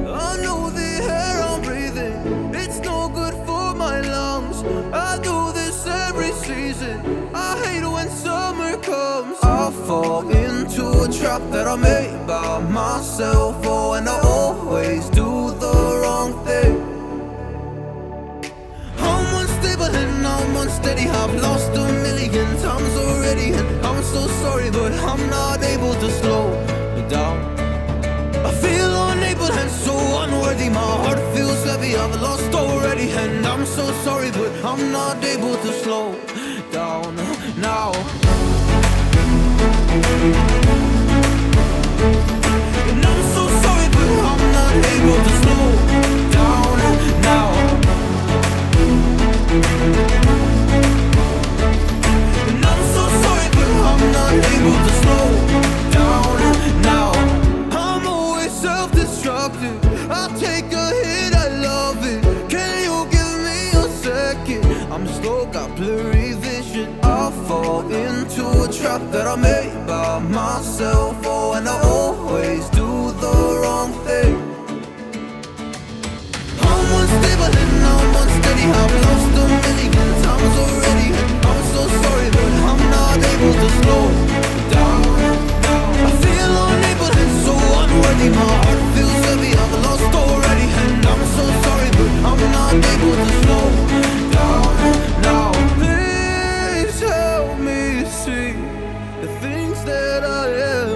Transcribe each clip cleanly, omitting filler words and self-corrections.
I know the air I'm breathing, it's no good for my lungs. I do this every season, I hate when summer comes. I fall into a trap that I made by myself. Oh, and I always do the wrong thing. I'm unstable and I'm unsteady, I've lost a million times already, and I'm so sorry, but I'm not able to slow down. I feel unable and so unworthy, my heart feels heavy, I've lost already, and I'm so sorry, but I'm not able to slow down now. And I'm so sorry, but I'm not able to slow down now. And I'm so sorry, but I'm not able to slow down now. I'm always self-destructive, I take a hit, I love it. Can you give me a second? I'm slow, got blurry vision. I fall into a trap that I made by myself. Oh, and I always do the wrong thing. I'm unstable and I'm unsteady, I've lost a million times already, and I'm so sorry, but I'm not able to slow down. I feel unable and so unworthy, my heart feels heavy, I've lost already, and I'm so sorry, but I'm not able to slow down now. Please help me see the things that I am,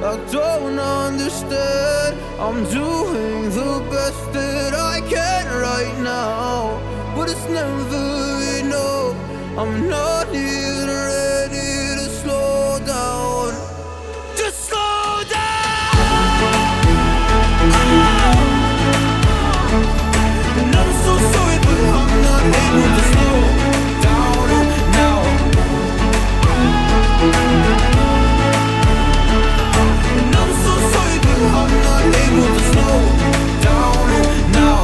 I don't understand. I'm doing the best that I can right now, but it's never enough. I'm not even ready to slow down. Just slow down. And I'm so sorry, but I'm not able to slow down now. And I'm so sorry, but I'm not able to slow down now.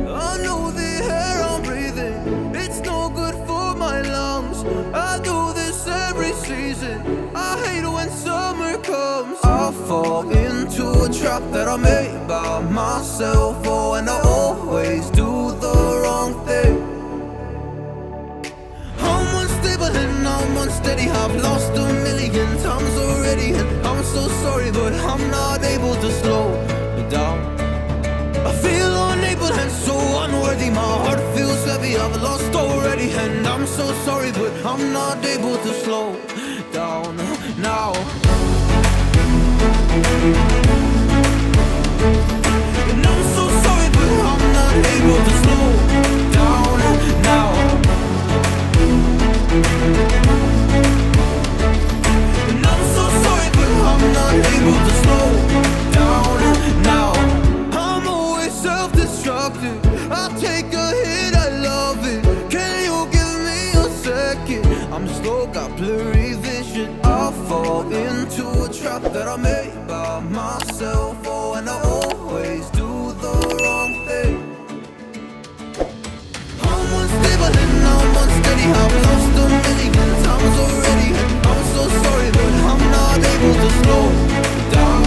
I know the air I'm breathing, it's no good for my lungs. I do this every season, I hate when summer comes. I fall into a trap that I made by myself. Oh, and I always do the wrong thing. I'm unstable and I'm unsteady, I've lost a million times already, and I'm so sorry, but I'm not able to slow down. I feel unable and so unworthy, my heart feels heavy, I've lost already, and I'm so sorry, but I'm not able to slow down now. And I'm so sorry, but I'm not able to slow down now. And I'm so sorry, but I'm not able to slow down now. I'm always self-destructive, I take a hit, I love it. Can you give me a second? I'm slow, got blurry vision. I fall into a trap that I made by myself. Oh, and I always do the wrong thing. I'm unstable and I'm unsteady, I've lost a million times already, and I'm so sorry, but I'm not able to slow down.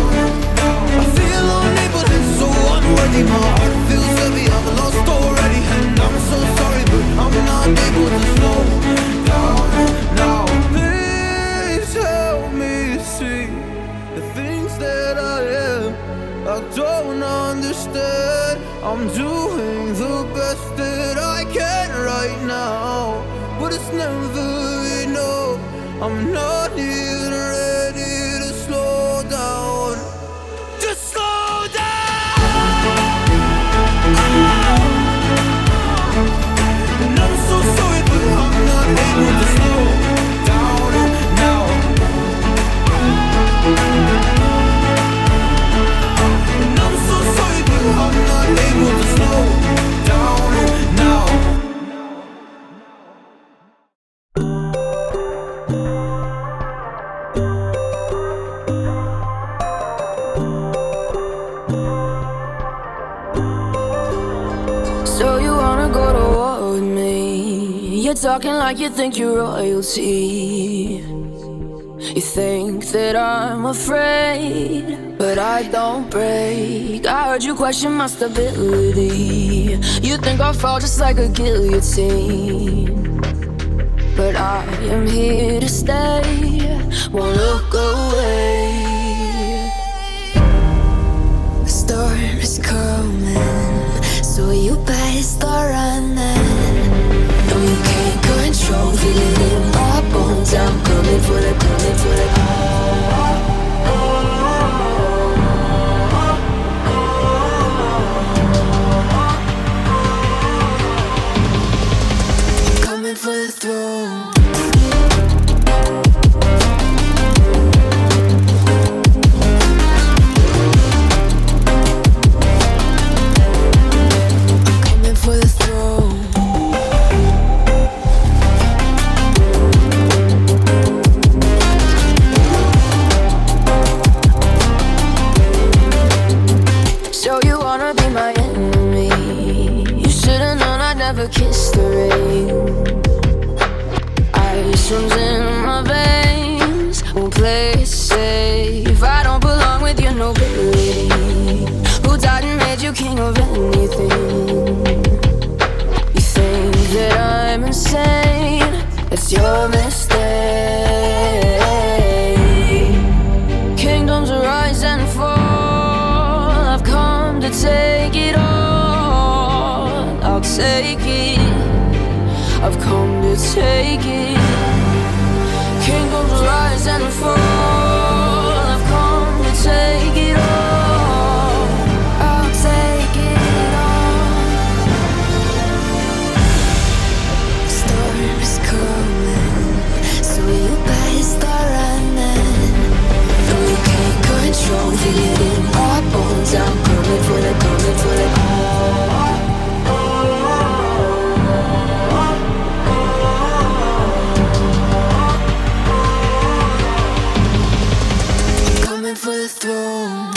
I feel unable and so unworthy, my heart feels heavy, I've lost already, and I'm so sorry, but I'm not able to slow down now. Please help me see the things that I am, I don't understand. I'm doing the best that I can right now, but it's never enough. I'm not even ready to slow down. Just slow down. And I'm so sorry, but I'm not able to slow down now. And I'm so sorry, but I'm not able to slow down now. You're talking like you think you're royalty. You think that I'm afraid, but I don't break. I heard you question my stability. You think I'll fall just like a guillotine, but I am here to stay, won't look away. The storm is coming, so you better start running. No, you can't control, feel it in my bones. I'm coming for the, coming for the. Coming for the throne. Kiss the rain. Ice runs in my veins. Won't play it safe. I don't belong with your nobility. Who died and made you king of anything? You think that I'm insane? It's your mistake. Kingdoms rise and fall. I've come to take it all. I'll take it. I've come to take it. Kingdoms rise and fall. I've come to take it all. I'll take it all. Storm is coming, so you better start running. No, you can't control, feel it in my bones. I'm coming for the, coming for the. For the throne.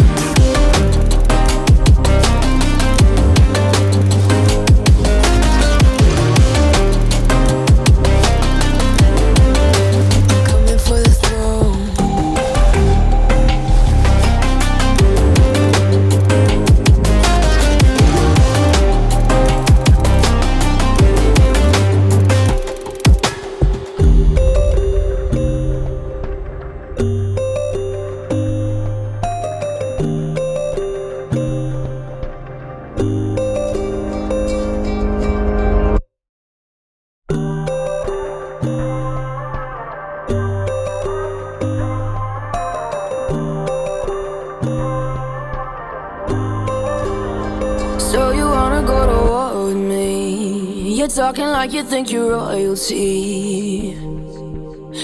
Talking like you think you're royalty.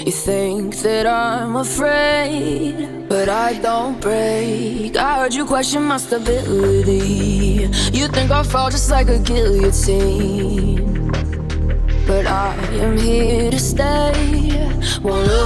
You think that I'm afraid, but I don't break. I heard you question my stability. You think I'll fall just like a guillotine, but I am here to stay, won't look